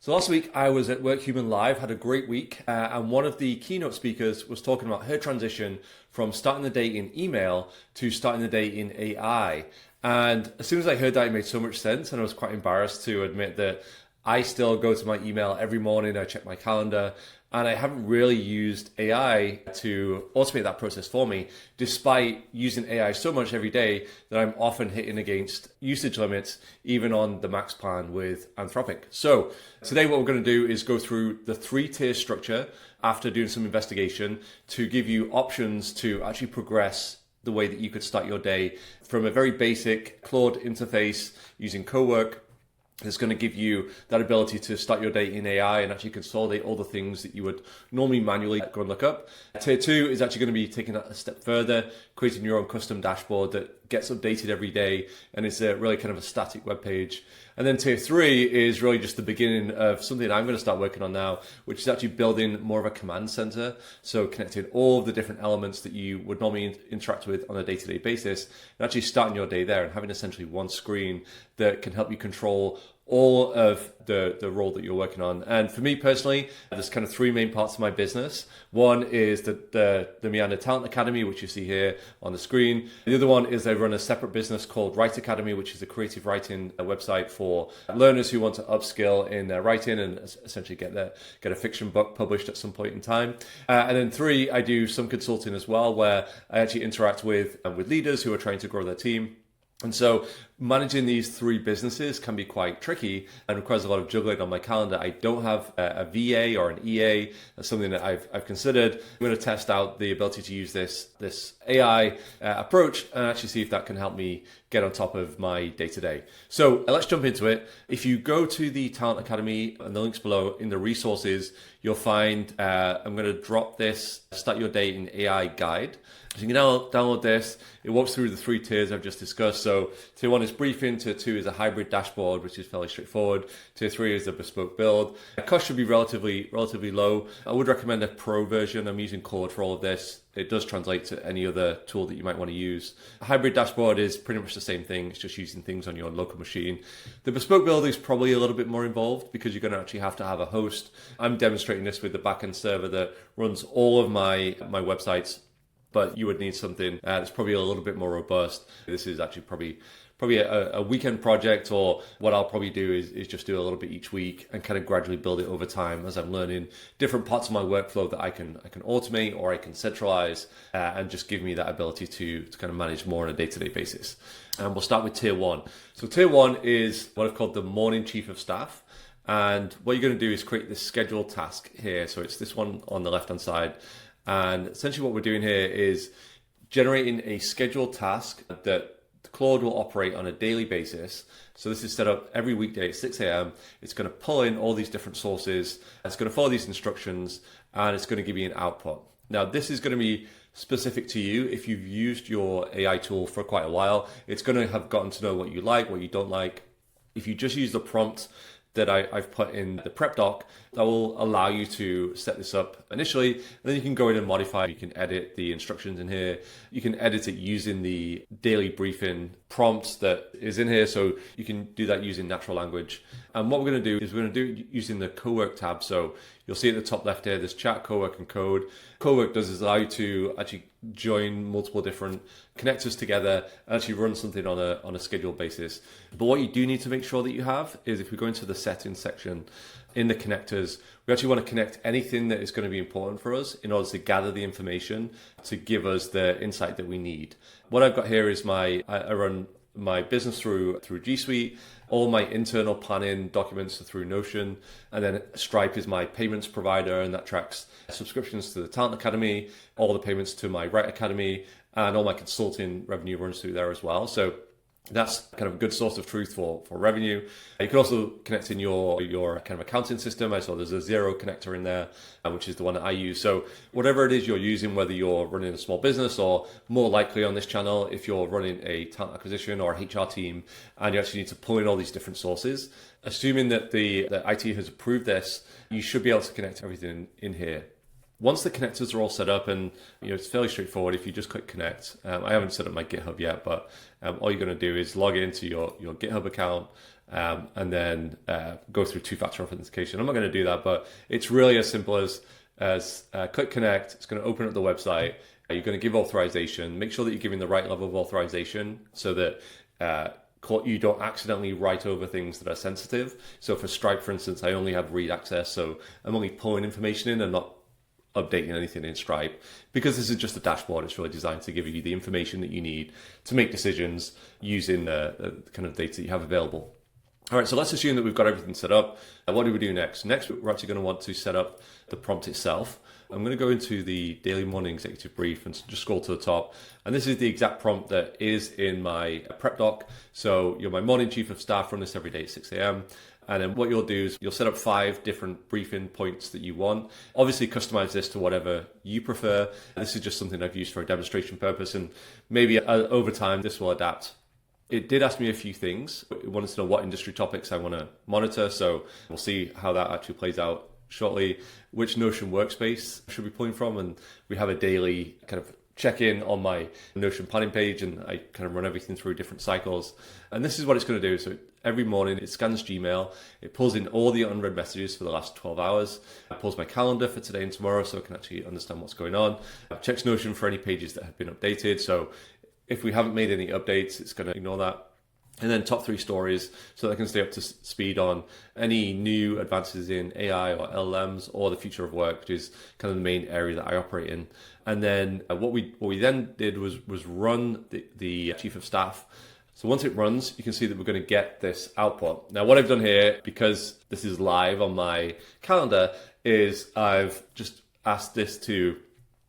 So last week I was at Workhuman Live, had a great week, and one of the keynote speakers was talking about her transition from starting the day in email to starting the day in AI. And as soon as I heard that, it made so much sense, and I was quite embarrassed to admit that I still go to my email every morning, I check my calendar, and I haven't really used AI to automate that process for me, despite using AI so much every day that I'm often hitting against usage limits, even on the max plan with Anthropic. So today what we're going to do is go through the 3-tier structure after doing some investigation to give you options to actually progress the way that you could start your day from a very basic Claude interface using Cowork. It's going to give you that ability to start your day in AI and actually consolidate all the things that you would normally manually go and look up. Tier 2 is actually going to be taking that a step further, creating your own custom dashboard that gets updated every day and is really kind of a static web page. And then Tier 3 is really just the beginning of something I'm going to start working on now, which is actually building more of a command center. So connecting all of the different elements that you would normally interact with on a day-to-day basis and actually starting your day there and having essentially one screen that can help you control all of the role that you're working on. And for me personally, there's kind of 3 main parts of my business. One is the Meander Talent Academy, which you see here on the screen. The other one is I run a separate business called Write Academy, which is a creative writing website for learners who want to upskill in their writing and essentially get a fiction book published at some point in time. And then 3, I do some consulting as well, where I actually interact with leaders who are trying to grow their team. And so managing these 3 businesses can be quite tricky and requires a lot of juggling on my calendar. I don't have a VA or an EA. That's something that I've considered. I'm going to test out the ability to use this AI approach and actually see if that can help me get on top of my day-to-day. So let's jump into it. If you go to the Talent Academy and the links below in the resources, you'll find I'm going to drop this Start Your Day in AI guide. So you can now download this. It walks through the 3 tiers I've just discussed. So tier 1 is briefing, tier 2 is a hybrid dashboard, which is fairly straightforward. Tier 3 is the bespoke build. The cost should be relatively low. I would recommend a pro version. I'm using Claude for all of this. It does translate to any other tool that you might want to use. A hybrid dashboard is pretty much the same thing. It's just using things on your local machine. The bespoke build is probably a little bit more involved because you're going to actually have to have a host. I'm demonstrating this with the backend server that runs all of my websites, but you would need something that's probably a little bit more robust. This is actually probably a weekend project, or what I'll probably do is just do a little bit each week and kind of gradually build it over time as I'm learning different parts of my workflow that I can automate or I can centralize and just give me that ability to kind of manage more on a day-to-day basis. And we'll start with tier 1. So tier 1 is what I've called the morning chief of staff. And what you're going to do is create this scheduled task here. So it's this one on the left-hand side. And essentially what we're doing here is generating a scheduled task that Claude will operate on a daily basis. So this is set up every weekday at 6 a.m. It's going to pull in all these different sources. It's going to follow these instructions and it's going to give you an output. Now, this is going to be specific to you. If you've used your AI tool for quite a while, it's going to have gotten to know what you like, what you don't like. If you just use the prompt that I've put in the prep doc, that will allow you to set this up initially, and then you can go in and modify. You can edit the instructions in here. You can edit it using the daily briefing prompts that is in here, so you can do that using natural language. And what we're going to do is we're going to do it using the Cowork tab. So you'll see at the top left here, there's chat, Cowork, and code. Cowork does is allow you to actually join multiple different connectors together and actually run something on a scheduled basis. But what you do need to make sure that you have is, if we go into the settings section in the connectors, we actually want to connect anything that is going to be important for us in order to gather the information to give us the insight that we need. What I've got here is I run my business through G Suite. All my internal planning documents are through Notion, and then Stripe is my payments provider, and that tracks subscriptions to the Talent Academy, all the payments to my Write Academy, and all my consulting revenue runs through there as well. So that's kind of a good source of truth for revenue. You can also connect in your kind of accounting system. I saw there's a Xero connector in there, which is the one that I use. So whatever it is you're using, whether you're running a small business or more likely on this channel, if you're running a talent acquisition or a HR team, and you actually need to pull in all these different sources, assuming that the IT has approved this, you should be able to connect everything in here. Once the connectors are all set up, and it's fairly straightforward. If you just click connect, I haven't set up my GitHub yet, but all you're going to do is log into your GitHub account, and then go through two-factor authentication. I'm not going to do that, but it's really as simple as click connect. It's going to open up the website. You're going to give authorization. Make sure that you're giving the right level of authorization so that you don't accidentally write over things that are sensitive. So for Stripe, for instance, I only have read access, so I'm only pulling information in and not updating anything in Stripe. Because this is just a dashboard, it's really designed to give you the information that you need to make decisions using the kind of data that you have available. All right, so let's assume that we've got everything set up. What do we do next? Next, we're actually going to want to set up the prompt itself. I'm going to go into the daily morning executive brief and just scroll to the top. And this is the exact prompt that is in my prep doc. So you're my morning chief of staff, run this every day at 6 a.m. And then what you'll do is you'll set up 5 different briefing points that you want. Obviously customize this to whatever you prefer. This is just something I've used for a demonstration purpose, and maybe over time this will adapt. It did ask me a few things. It wanted to know what industry topics I want to monitor. So we'll see how that actually plays out shortly. Which Notion workspace should we be pulling from? And we have a daily kind of check-in on my Notion planning page, and I kind of run everything through different cycles. And this is what it's going to do. So every morning it scans Gmail, it pulls in all the unread messages for the last 12 hours, it pulls my calendar for today and tomorrow so I can actually understand what's going on. It checks Notion for any pages that have been updated. So if we haven't made any updates, it's going to ignore that. And then top 3 stories, so that I can stay up to speed on any new advances in AI or LLMs or the future of work, which is kind of the main area that I operate in. And then what we then did was run the chief of staff. So once it runs, you can see that we're going to get this output. Now, what I've done here, because this is live on my calendar, is I've just asked this to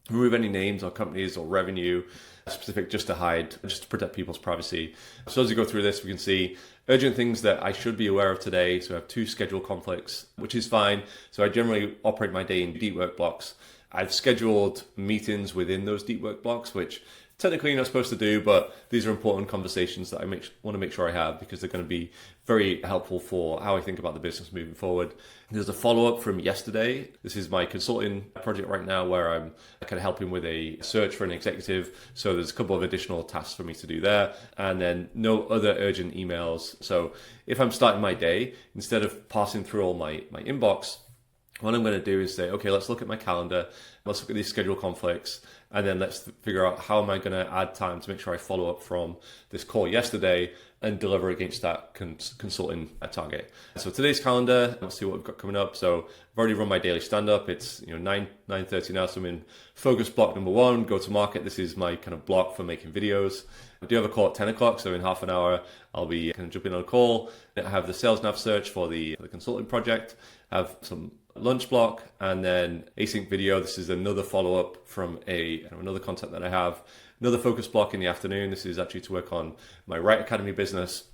remove any names or companies or revenue specific, just to protect people's privacy. So as we go through this, we can see urgent things that I should be aware of today. So I have 2 schedule conflicts, which is fine. So I generally operate my day in deep work blocks. I've scheduled meetings within those deep work blocks, which technically you're not supposed to do, but these are important conversations that I want to make sure I have, because they're going to be very helpful for how I think about the business moving forward. There's a follow-up from yesterday. This is my consulting project right now where I'm kind of helping with a search for an executive. So there's a couple of additional tasks for me to do there, and then no other urgent emails. So if I'm starting my day, instead of passing through all my inbox, what I'm going to do is say, okay, let's look at my calendar, let's look at these schedule conflicts, and then let's figure out how am I going to add time to make sure I follow up from this call yesterday and deliver against that consulting target. So today's calendar, let's see what we've got coming up. So I've already run my daily stand-up. It's 9:30 now, so I'm in focus block number 1, go to market. This is my kind of block for making videos. I do have a call at 10 o'clock, so in half an hour, I'll be kind of jumping on a call. I have the sales nav search for the consulting project. I have some lunch block, and then async video. This is another follow-up from another content that I have. Another focus block in the afternoon. This is actually to work on my Write Academy business.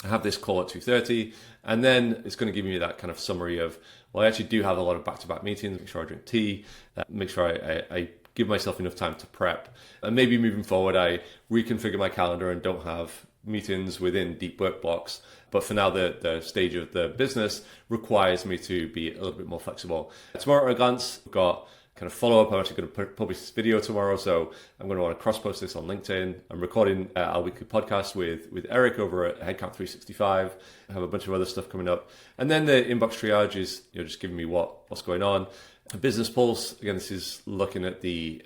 I have this call at 2:30, and then it's going to give me that kind of summary of, well, I actually do have a lot of back-to-back meetings. Make sure I drink tea, make sure I give myself enough time to prep. And maybe moving forward, I reconfigure my calendar and don't have meetings within deep work blocks. But for now, the stage of the business requires me to be a little bit more flexible. Tomorrow at a glance, we've got kind of follow up. I'm actually going to publish this video tomorrow, so I'm going to want to cross post this on LinkedIn. I'm recording our weekly podcast with Eric over at Headcount 365. I have a bunch of other stuff coming up, and then the inbox triage is just giving me what's going on. A business pulse, again, this is looking at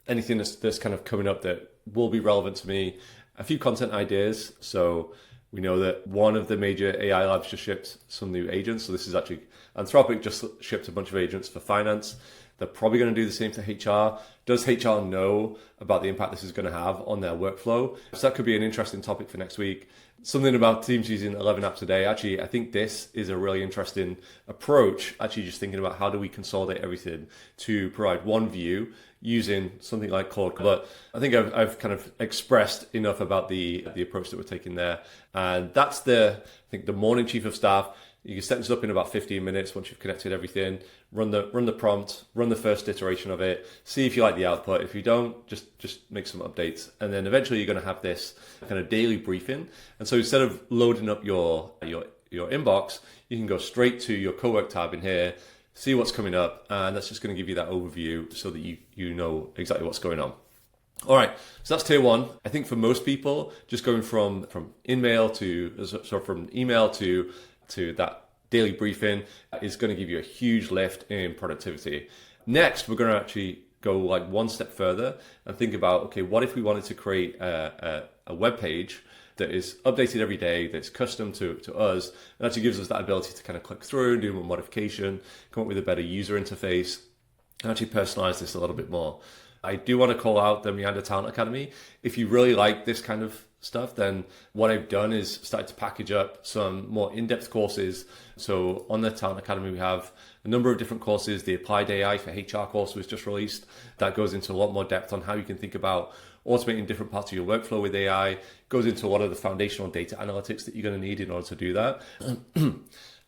anything that's kind of coming up that will be relevant to me. A few content ideas. So we know that one of the major AI labs just shipped some new agents. So this is actually Anthropic just shipped a bunch of agents for finance. They're probably going to do the same for HR. Does HR know about the impact this is going to have on their workflow? So that could be an interesting topic for next week. Something about teams using 11 apps a day. Actually, I think this is a really interesting approach. Actually, just thinking about how do we consolidate everything to provide one view using something like Claude. But I think I've kind of expressed enough about the approach that we're taking there. And that's the morning chief of staff. You can set this up in about 15 minutes once you've connected everything. Run the prompt, run the first iteration of it, see if you like the output. If you don't, just make some updates. And then eventually you're going to have this kind of daily briefing. And so instead of loading up your inbox, you can go straight to your Cowork tab in here, see what's coming up, and that's just going to give you that overview so that you know exactly what's going on. All right, so that's tier 1. I think for most people, just going from email to to that daily briefing is going to give you a huge lift in productivity. Next, we're going to actually go like one step further and think about, okay, what if we wanted to create a web page that is updated every day, that's custom to us, and actually gives us that ability to kind of click through, do more modification, come up with a better user interface, and actually personalize this a little bit more. I do want to call out the Meander Talent Academy. If you really like this kind of stuff, then what I've done is started to package up some more in-depth courses. So on the Talent Academy, we have a number of different courses. The Applied AI for HR course was just released. That goes into a lot more depth on how you can think about automating different parts of your workflow with AI, goes into a lot of the foundational data analytics that you're going to need in order to do that.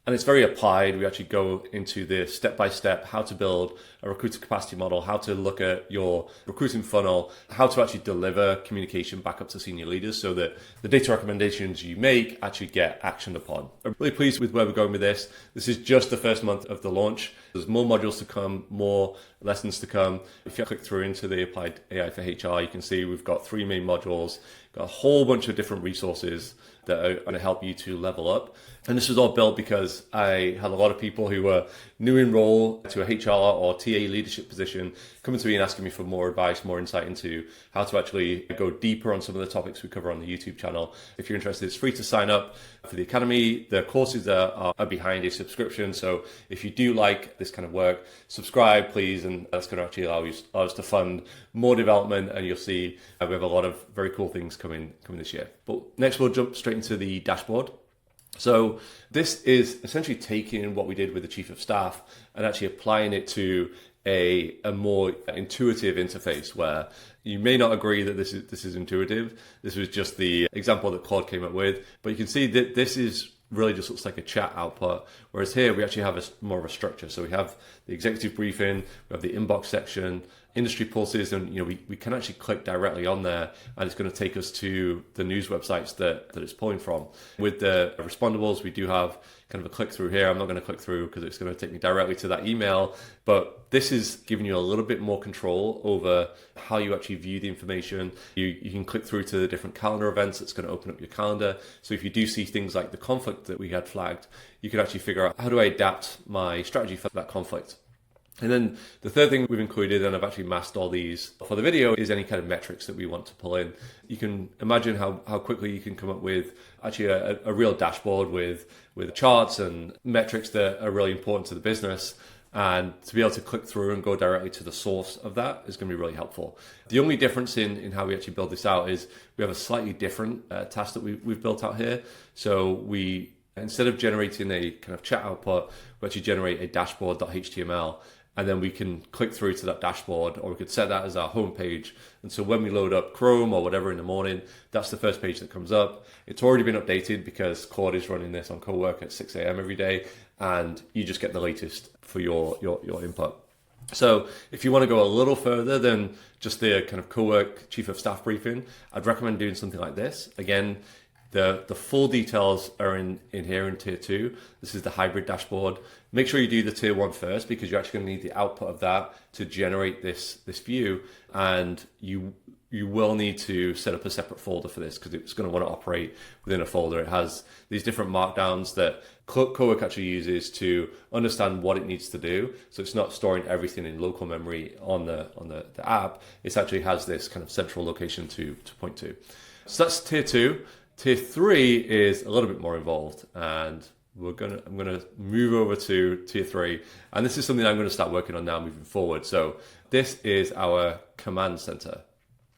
And it's very applied. We actually go into the step-by-step how to build a recruiter capacity model, how to look at your recruiting funnel, how to actually deliver communication back up to senior leaders so that the data recommendations you make actually get actioned upon. I'm really pleased with where we're going with this. This is just the first month of the launch. There's more modules to come, more lessons to come. If you click through into the Applied AI for HR, you can see we've got 3 main modules, got a whole bunch of different resources that are going to help you to level up. And this was all built because I had a lot of people who were new in role to a HR or TA leadership position coming to me and asking me for more advice, more insight into how to actually go deeper on some of the topics we cover on the YouTube channel. If you're interested, it's free to sign up for the Academy. The courses are behind a subscription. So if you do like this kind of work, subscribe, please. And that's going to actually allow us to fund more development. And you'll see we have a lot of very cool things coming this year. But next, we'll jump straight into the dashboard. So this is essentially taking what we did with the chief of staff and actually applying it to a more intuitive interface where you may not agree that this is intuitive. This was just the example that Claude came up with, but you can see that this is really just looks like a chat output, whereas here we actually have more of a structure. So we have the executive briefing, we have the inbox section, industry pulses, and we can actually click directly on there, and it's going to take us to the news websites that it's pulling from. With the respondables, we do have kind of a click through here. I'm not going to click through because it's going to take me directly to that email, but this is giving you a little bit more control over how you actually view the information. You can click through to the different calendar events. It's going to open up your calendar. So if you do see things like the conflict that we had flagged, you can actually figure out how do I adapt my strategy for that conflict. And then the third thing we've included, and I've actually masked all these for the video, is any kind of metrics that we want to pull in. You can imagine how quickly you can come up with actually a real dashboard with charts and metrics that are really important to the business. And to be able to click through and go directly to the source of that is going to be really helpful. The only difference in how we actually build this out is we have a slightly different task that we've built out here. So we, instead of generating a kind of chat output, we actually generate a dashboard.html. And then we can click through to that dashboard, or we could set that as our home page. And so when we load up Chrome or whatever in the morning, that's the first page that comes up. It's already been updated because Claude is running this on Cowork at 6 a.m. every day, and you just get the latest for your input. So if you want to go a little further than just the kind of Cowork chief of staff briefing, I'd recommend doing something like this. Again, the full details are in here in tier 2. This is the hybrid dashboard. Make sure you do the tier 1 first, because you're actually going to need the output of that to generate this view. And you will need to set up a separate folder for this, because it's going to want to operate within a folder. It has these different markdowns that Cowork actually uses to understand what it needs to do. So it's not storing everything in local memory on the app. It actually has this kind of central location to point to. So that's tier 2. Tier 3 is a little bit more involved, and I'm gonna move over to tier 3, and this is something I'm going to start working on now moving forward. So this is our command center,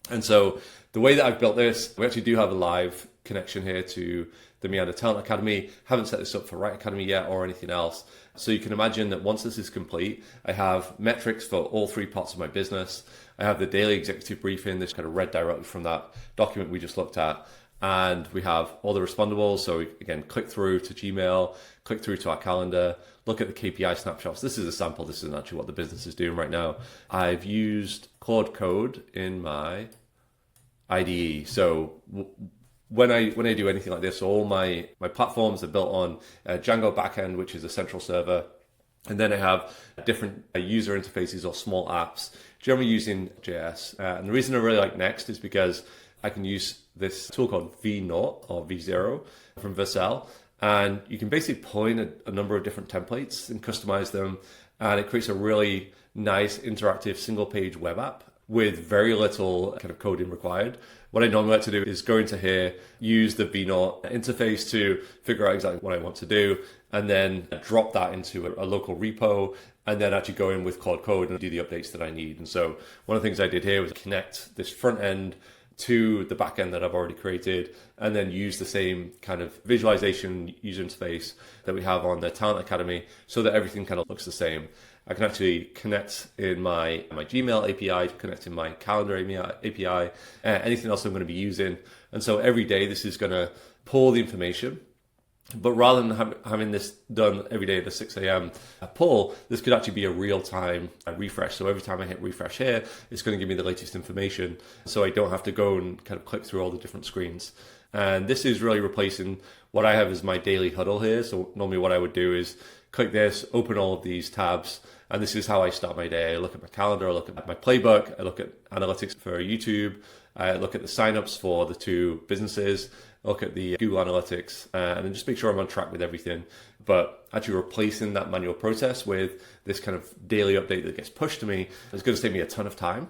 and so the way that I've built this, we actually do have a live connection here to the Meander Talent Academy. Haven't set this up for Right Academy yet or anything else. So you can imagine that once this is complete, I have metrics for all 3 parts of my business. I have the daily executive briefing, this kind of read directly from that document we just looked at. And we have all the respondables. So we, again, click through to Gmail, click through to our calendar, look at the KPI snapshots. This is a sample. This isn't actually what the business is doing right now. I've used Claude Code in my IDE. So when I do anything like this, all my platforms are built on Django backend, which is a central server. And then I have different user interfaces or small apps, generally using JS. And the reason I really like Next is because I can use this tool called V0 or V0 from Vercel, And you can basically pull in a number of different templates and customize them. And it creates a really nice interactive single page web app with very little kind of coding required. What I normally like to do is go into here, use the VNaught interface to figure out exactly what I want to do, and then drop that into a local repo, and then actually go in with Claude Code and do the updates that I need. And so one of the things I did here was connect this front end to the back end that I've already created, and then use the same kind of visualization user interface that we have on the Talent Academy so that everything kind of looks the same. I can actually connect in my Gmail API, connect in my calendar API, anything else I'm going to be using. And so every day this is going to pull the information. But rather than having this done every day at the 6 a.m. pull, this could actually be a real-time refresh. So every time I hit refresh here, it's going to give me the latest information. So I don't have to go and kind of click through all the different screens. And this is really replacing what I have as my daily huddle here. So normally what I would do is click this, open all of these tabs, and this is how I start my day. I look at my calendar, I look at my playbook, I look at analytics for YouTube, I look at the signups for the 2 businesses, look at the Google Analytics, and then just make sure I'm on track with everything. But actually replacing that manual process with this kind of daily update that gets pushed to me is going to save me a ton of time.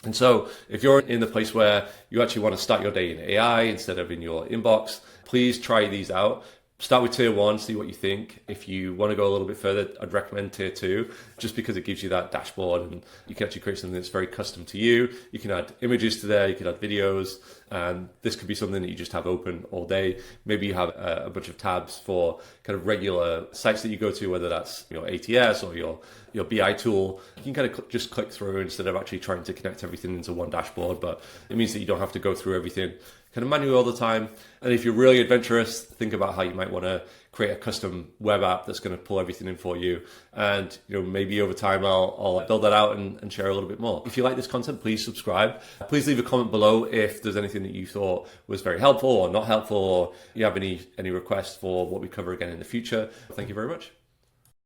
And so if you're in the place where you actually want to start your day in AI instead of in your inbox, please try these out. Start with tier 1, see what you think. If you want to go a little bit further, I'd recommend tier 2, just because it gives you that dashboard and you can actually create something that's very custom to you. You can add images to there, you can add videos, and this could be something that you just have open all day. Maybe you have a bunch of tabs for kind of regular sites that you go to, whether that's your ATS or your BI tool. You can kind of just click through instead of actually trying to connect everything into one dashboard, but it means that you don't have to go through everything kind of manually all the time. And if you're really adventurous, think about how you might want to create a custom web app that's going to pull everything in for you. And maybe over time I'll build that out and share a little bit more. If you like this content, please subscribe. Please leave a comment below if there's anything that you thought was very helpful or not helpful, or you have any requests for what we cover again in the future. Thank you very much.